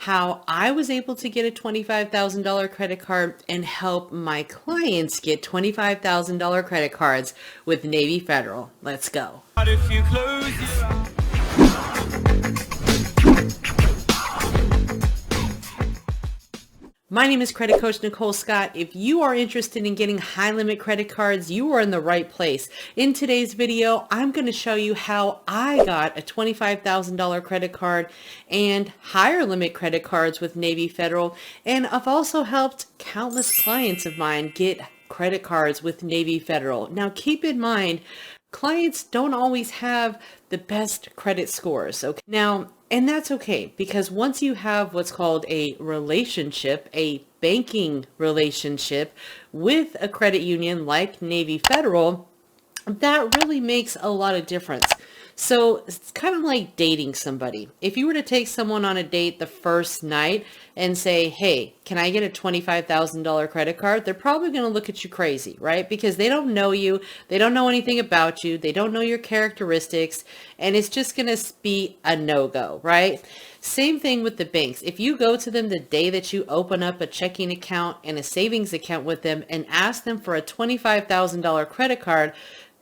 how I was able to get a $25,000 credit card and help my clients get $25,000 credit cards with Navy Federal. Let's go. If you close your eyes. My name is Credit Coach Nicole Scott. If you are interested in getting high limit credit cards, you are in the right place. In today's video, I'm going to show you how I got a $25,000 credit card and higher limit credit cards with Navy Federal. And I've also helped countless clients of mine get credit cards with Navy Federal. Now, keep in mind, clients don't always have the best credit scores. Okay. Now, and that's okay, because once you have what's called a relationship, a banking relationship with a credit union like Navy Federal, that really makes a lot of difference. So it's kind of like dating somebody. If you were to take someone on a date the first night and say, hey, can I get a $25,000 credit card? They're probably going to look at you crazy, right? Because they don't know you. They don't know anything about you. They don't know your characteristics. And it's just going to be a no-go, right? Same thing with the banks. If you go to them the day that you open up a checking account and a savings account with them and ask them for a $25,000 credit card,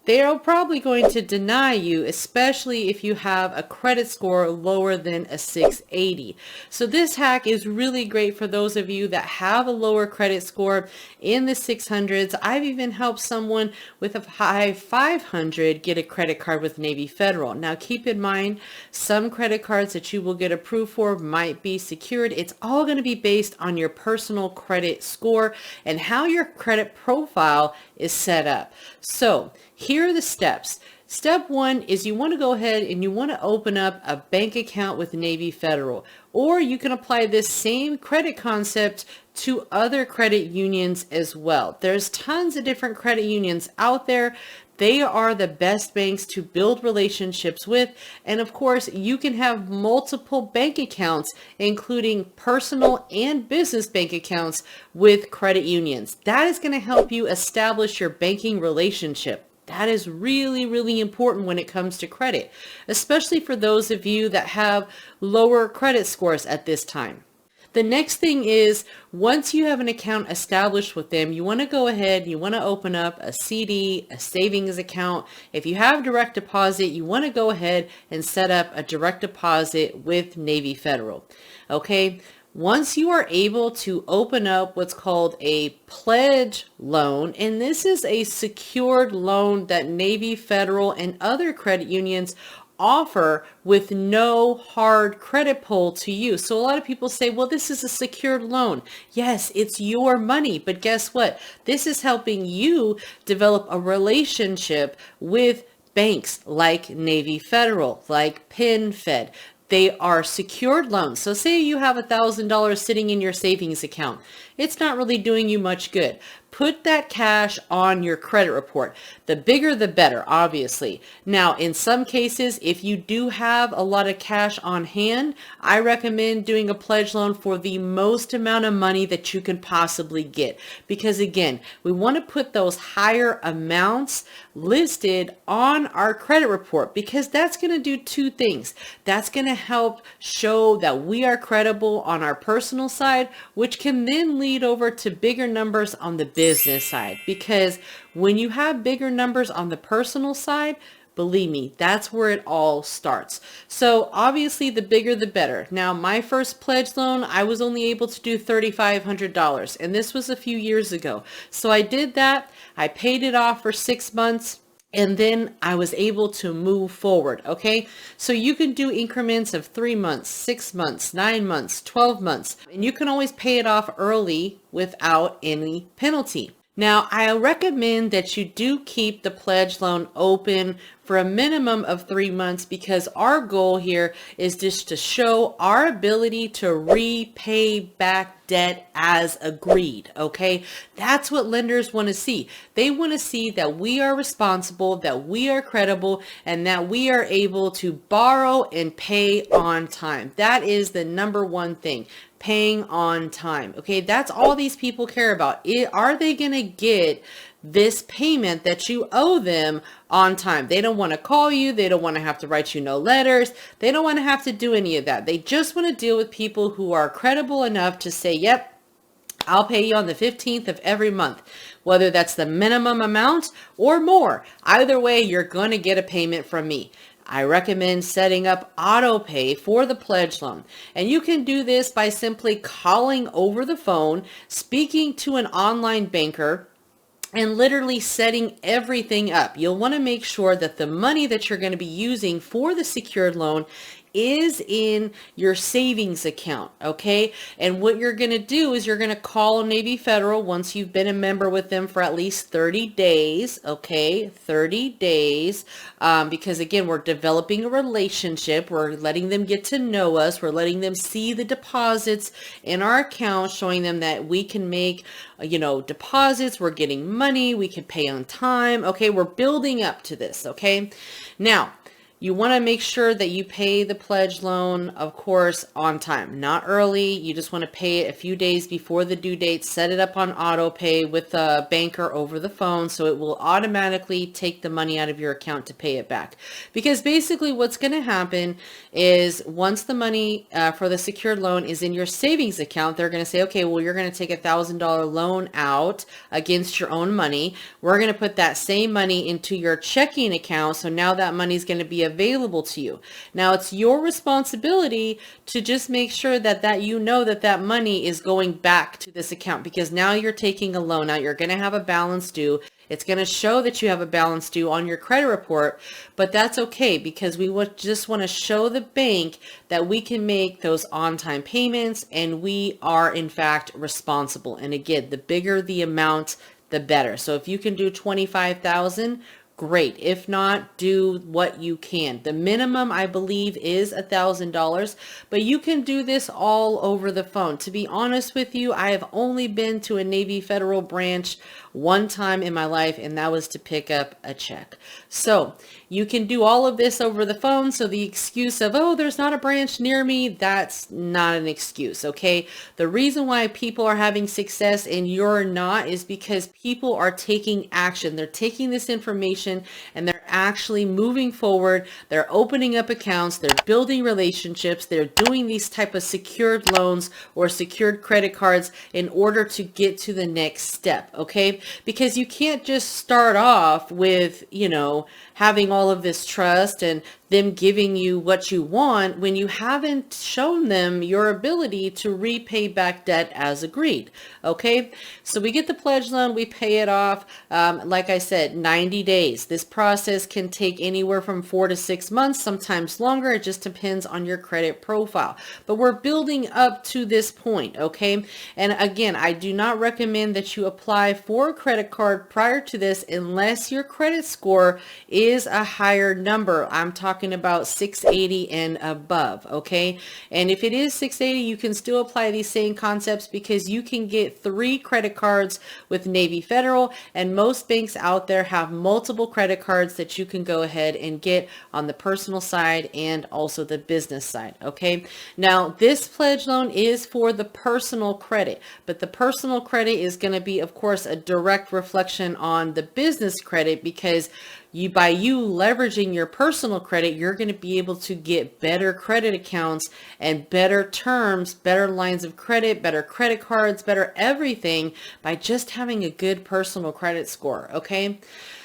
they're probably going to deny you, especially if you have a credit score lower than a 680. So this hack is really great for those of you that have a lower credit score in the 600s. I've even helped someone with a high 500 get a credit card with Navy Federal. Now keep in mind, some credit cards that you will get approved for might be secured. It's all going to be based on your personal credit score and how your credit profile is set up. So here are the steps. Step one is you want to go ahead and you want to open up a bank account with Navy Federal, or you can apply this same credit concept to other credit unions as well. There's tons of different credit unions out there. They are the best banks to build relationships with. And of course, you can have multiple bank accounts, including personal and business bank accounts with credit unions. That is going to help you establish your banking relationship. That is really, really important when it comes to credit, especially for those of you that have lower credit scores at this time. The next thing is, once you have an account established with them, you want to go ahead, you want to open up a CD, a savings account. If you have direct deposit, you want to go ahead and set up a direct deposit with Navy Federal. Okay. Once you are able to open up what's called a pledge loan, and this is a secured loan that Navy Federal and other credit unions offer with no hard credit pull to you. So a lot of people say, well, this is a secured loan. Yes, it's your money, but guess what? This is helping you develop a relationship with banks like Navy Federal, like PenFed. They are secured loans. So say you have $1,000 sitting in your savings account. It's not really doing you much good. Put that cash on your credit report. The bigger, the better, obviously. Now, in some cases, if you do have a lot of cash on hand, I recommend doing a pledge loan for the most amount of money that you can possibly get. Because again, we want to put those higher amounts listed on our credit report, because that's going to do two things. That's going to help show that we are credible on our personal side, which can then lead over to bigger numbers on the business side. Because when you have bigger numbers on the personal side, believe me, that's where it all starts. So obviously the bigger the better. Now, my first pledge loan, I was only able to do $3,500, and this was a few years ago. So I did that. I paid it off for 6 months. And then I was able to move forward. Okay. So you can do increments of 3 months, 6 months, 9 months, 12 months, and you can always pay it off early without any penalty. Now, I recommend that you do keep the pledge loan open for a minimum of 3 months, because our goal here is just to show our ability to repay back debt as agreed. Okay. That's what lenders want to see. They want to see that we are responsible, that we are credible, and that we are able to borrow and pay on time. That is the number one thing. Paying on time. Okay. That's all these people care about. Are they going to get this payment that you owe them on time. They don't want to call you. They don't want to have to write you no letters. They don't want to have to do any of that. They just want to deal with people who are credible enough to say, yep, I'll pay you on the 15th of every month, whether that's the minimum amount or more. Either way, you're going to get a payment from me. I recommend setting up auto pay for the pledge loan. And you can do this by simply calling over the phone, speaking to an online banker, and literally setting everything up. You'll want to make sure that the money that you're going to be using for the secured loan is in your savings account, okay? And what you're going to do is you're going to call Navy Federal once you've been a member with them for at least 30 days, okay? 30 days, because again, we're developing a relationship. We're letting them get to know us. We're letting them see the deposits in our account, showing them that we can make, deposits. We're getting money. We can pay on time, okay? We're building up to this, okay? Now, you want to make sure that you pay the pledge loan, of course, on time, not early. You just want to pay it a few days before the due date. Set it up on auto pay with a banker over the phone, so it will automatically take the money out of your account to pay it back. Because basically what's going to happen is once the money for the secured loan is in your savings account, they're going to say, okay, well, you're going to take $1,000 loan out against your own money. We're going to put that same money into your checking account. So now that money is going to be available to you. Now it's your responsibility to just make sure that that money is going back to this account, because now you're taking a loan out. You're going to have a balance due. It's going to show that you have a balance due on your credit report, but that's okay, because we just want to show the bank that we can make those on-time payments and we are in fact responsible. And again, the bigger the amount, the better. So if you can do 25,000, great. If not, do what you can. The minimum, I believe, is $1,000, but you can do this all over the phone. To be honest with you, I have only been to a Navy Federal branch one time in my life, and that was to pick up a check. So you can do all of this over the phone. So the excuse of, oh, there's not a branch near me, that's not an excuse, okay? The reason why people are having success and you're not is because people are taking action. They're taking this information and they're actually moving forward. They're opening up accounts. They're building relationships. They're doing these type of secured loans or secured credit cards in order to get to the next step, okay? Because you can't just start off with, having all of this trust and them giving you what you want when you haven't shown them your ability to repay back debt as agreed. Okay, so we get the pledge loan, we pay it off. Like I said, 90 days. This process can take anywhere from 4 to 6 months, sometimes longer. It just depends on your credit profile. But we're building up to this point, okay? And again, I do not recommend that you apply for a credit card prior to this unless your credit score is a higher number. I'm talking about 680 and above, okay? And if it is 680, you can still apply these same concepts because you can get 3 credit cards with Navy Federal, and most banks out there have multiple credit cards that you can go ahead and get on the personal side and also the business side, okay? Now, this pledge loan is for the personal credit, but the personal credit is going to be, of course, a direct reflection on the business credit, because by you leveraging your personal credit, you're going to be able to get better credit accounts and better terms, better lines of credit, better credit cards, better everything by just having a good personal credit score, okay?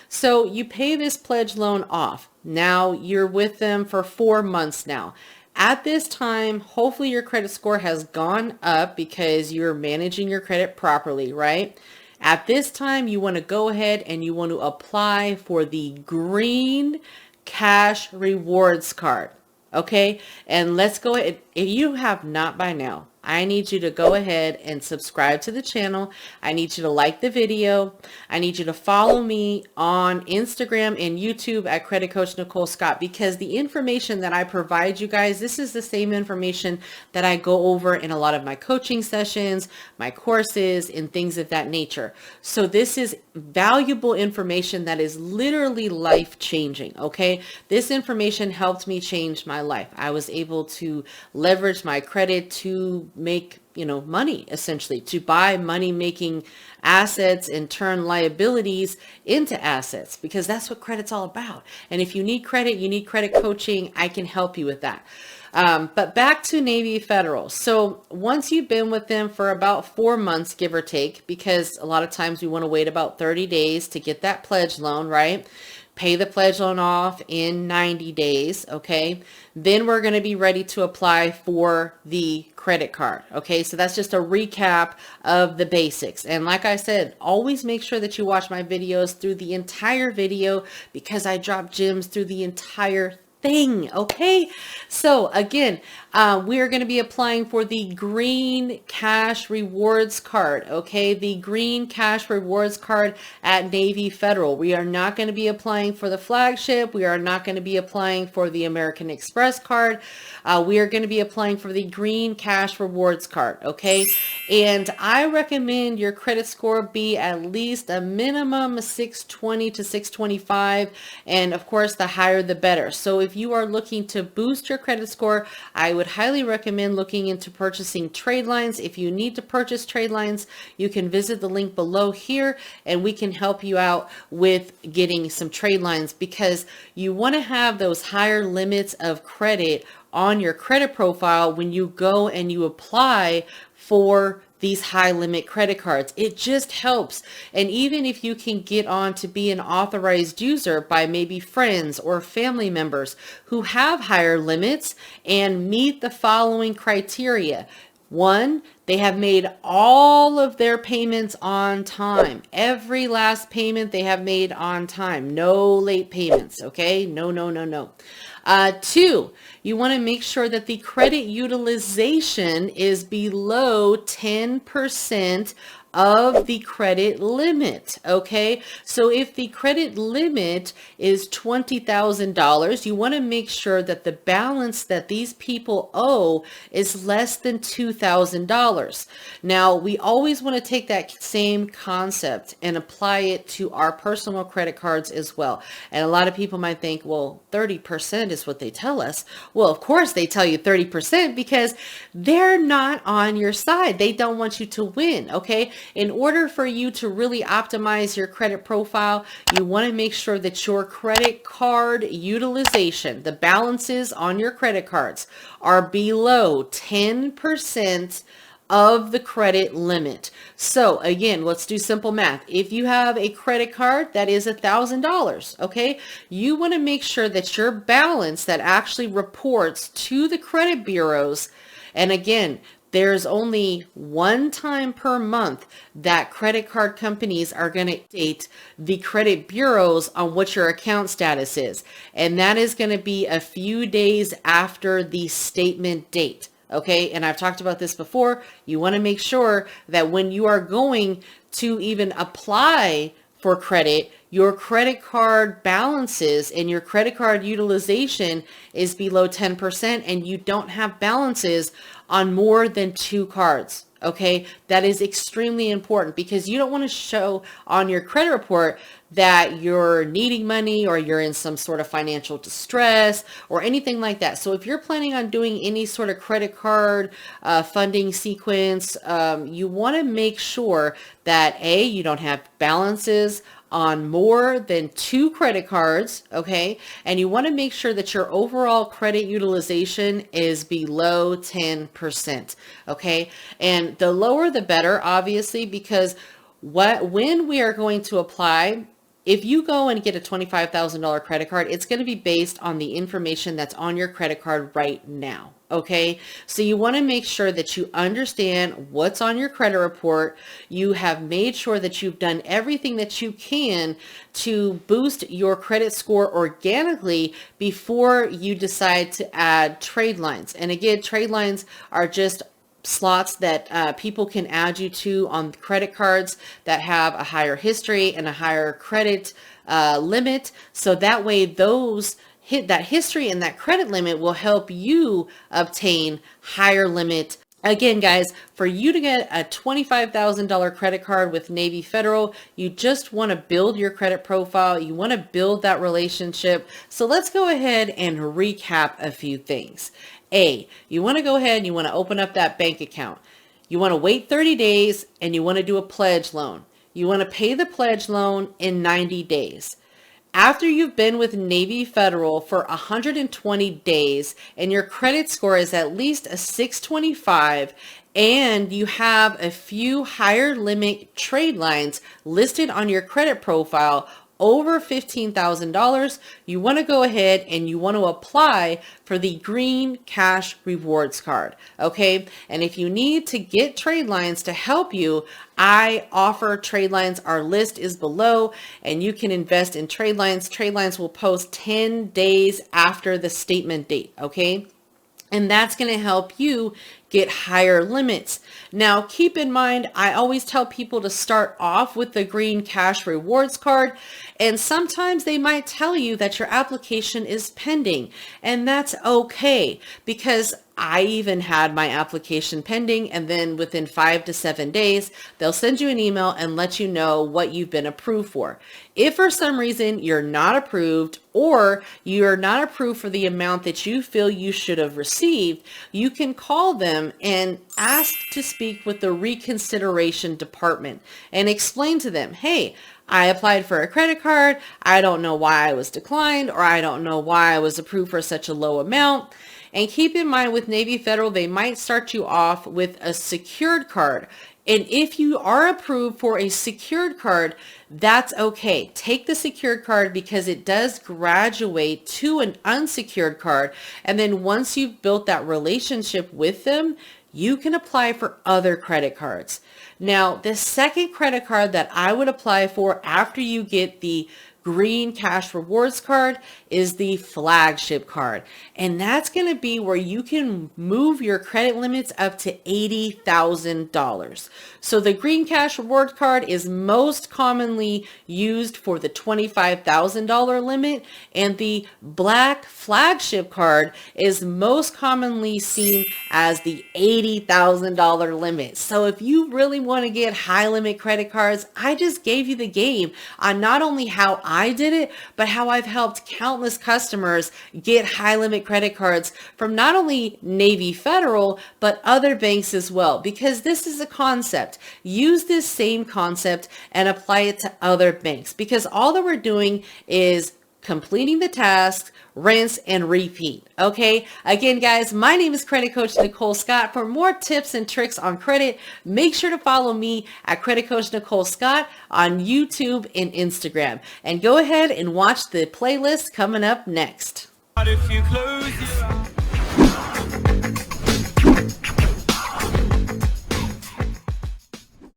So you pay this pledge loan off. Now you're with them for 4 months now. At this time, hopefully your credit score has gone up because you're managing your credit properly, right? At this time, you want to go ahead and you want to apply for the green cash rewards card. Okay. And let's go ahead. If you have not by now, I need you to go ahead and subscribe to the channel. I need you to like the video. I need you to follow me on Instagram and YouTube at Credit Coach Nicole Scott, because the information that I provide you guys, this is the same information that I go over in a lot of my coaching sessions, my courses, and things of that nature. So this is valuable information that is literally life-changing, okay? This information helped me change my life. I was able to leverage my credit to make, money, essentially, to buy money making assets and turn liabilities into assets, because that's what credit's all about. And if you need credit, you need credit coaching, I can help you with that. But back to Navy Federal. So once you've been with them for about 4 months, give or take, because a lot of times we want to wait about 30 days to get that pledge loan, right? Pay the pledge loan off in 90 days, okay? Then we're going to be ready to apply for the credit card, okay? So that's just a recap of the basics. And like I said, always make sure that you watch my videos through the entire video, because I drop gems through the entire thing, okay? So again, we are going to be applying for the green cash rewards card, okay? The green cash rewards card at Navy Federal. We are not going to be applying for the flagship. We are not going to be applying for the American Express card. We are going to be applying for the green cash rewards card, okay? And I recommend your credit score be at least a minimum 620 to 625, and of course the higher the better. So if you are looking to boost your credit score, I would highly recommend looking into purchasing trade lines. If you need to purchase trade lines, you can visit the link below here and we can help you out with getting some trade lines, because you want to have those higher limits of credit on your credit profile when you go and you apply for these high limit credit cards. It just helps. And even if you can get on to be an authorized user by maybe friends or family members who have higher limits and meet the following criteria. 1, they have made all of their payments on time. Every last payment they have made on time. No late payments, okay? No. 2, you want to make sure that the credit utilization is below 10% of the credit limit, okay? So if the credit limit is $20,000, you want to make sure that the balance that these people owe is less than $2,000. Now, we always want to take that same concept and apply it to our personal credit cards as well. And a lot of people might think, well, 30% is what they tell us. Well, of course they tell you 30% because they're not on your side. They don't want you to win, okay? In order for you to really optimize your credit profile, you want to make sure that your credit card utilization, the balances on your credit cards, are below 10% of the credit limit. So again, let's do simple math. If you have a credit card that is $1,000, okay, you want to make sure that your balance that actually reports to the credit bureaus, and again, there's only one time per month that credit card companies are going to update the credit bureaus on what your account status is. And that is going to be a few days after the statement date. Okay. And I've talked about this before. You want to make sure that when you are going to even apply for credit, your credit card balances and your credit card utilization is below 10% and you don't have balances on more than 2 cards. Okay, that is extremely important because you don't want to show on your credit report that you're needing money or you're in some sort of financial distress or anything like that. So if you're planning on doing any sort of credit card funding sequence, you want to make sure that A, you don't have balances on more than 2 credit cards, okay? And you want to make sure that your overall credit utilization is below 10%, okay? And the lower the better, obviously, because when we are going to apply, if you go and get a $25,000 credit card, it's going to be based on the information that's on your credit card right now. Okay, so you want to make sure that you understand what's on your credit report. You have made sure that you've done everything that you can to boost your credit score organically before you decide to add trade lines. And again, trade lines are just slots that people can add you to on credit cards that have a higher history and a higher credit limit. So that way that history and that credit limit will help you obtain higher limit. Again, guys, for you to get a $25,000 credit card with Navy Federal, you just want to build your credit profile. You want to build that relationship. So let's go ahead and recap a few things. A, you want to go ahead and you want to open up that bank account. You want to wait 30 days and you want to do a pledge loan. You want to pay the pledge loan in 90 days. After you've been with Navy Federal for 120 days and your credit score is at least a 625 and you have a few higher limit trade lines listed on your credit profile over $15,000, you want to go ahead and you want to apply for the Green Cash Rewards Card, okay? And if you need to get trade lines to help you, I offer trade lines. Our list is below and you can invest in trade lines. Trade lines will post 10 days after the statement date, okay? And that's going to help you get higher limits. Now, keep in mind, I always tell people to start off with the Green Cash Rewards Card. And sometimes they might tell you that your application is pending. And that's okay, because I even had my application pending, and then within 5 to 7 days, they'll send you an email and let you know what you've been approved for. If for some reason you're not approved, or you're not approved for the amount that you feel you should have received, you can call them and ask to speak with the reconsideration department and explain to them, hey, I applied for a credit card. I don't know why I was declined, or I don't know why I was approved for such a low amount. And keep in mind, with Navy Federal, they might start you off with a secured card. And if you are approved for a secured card, that's okay. Take the secured card because it does graduate to an unsecured card. And then once you've built that relationship with them, you can apply for other credit cards. Now, the second credit card that I would apply for after you get the Green Cash Rewards Card is the flagship card. And that's going to be where you can move your credit limits up to $80,000. So the Green Cash Reward Card is most commonly used for the $25,000 limit, and the Black Flagship Card is most commonly seen as the $80,000 limit. So if you really want to get high limit credit cards, I just gave you the game on not only how I did it, but how I've helped countless customers get high limit credit cards from not only Navy Federal, but other banks as well, because this is a concept. Use this same concept and apply it to other banks, because all that we're doing is completing the task, rinse and repeat. Okay. Again, guys, my name is Credit Coach Nicole Scott. For more tips and tricks on credit, make sure to follow me at Credit Coach Nicole Scott on YouTube and Instagram. And go ahead and watch the playlist coming up next. But if you close your eyes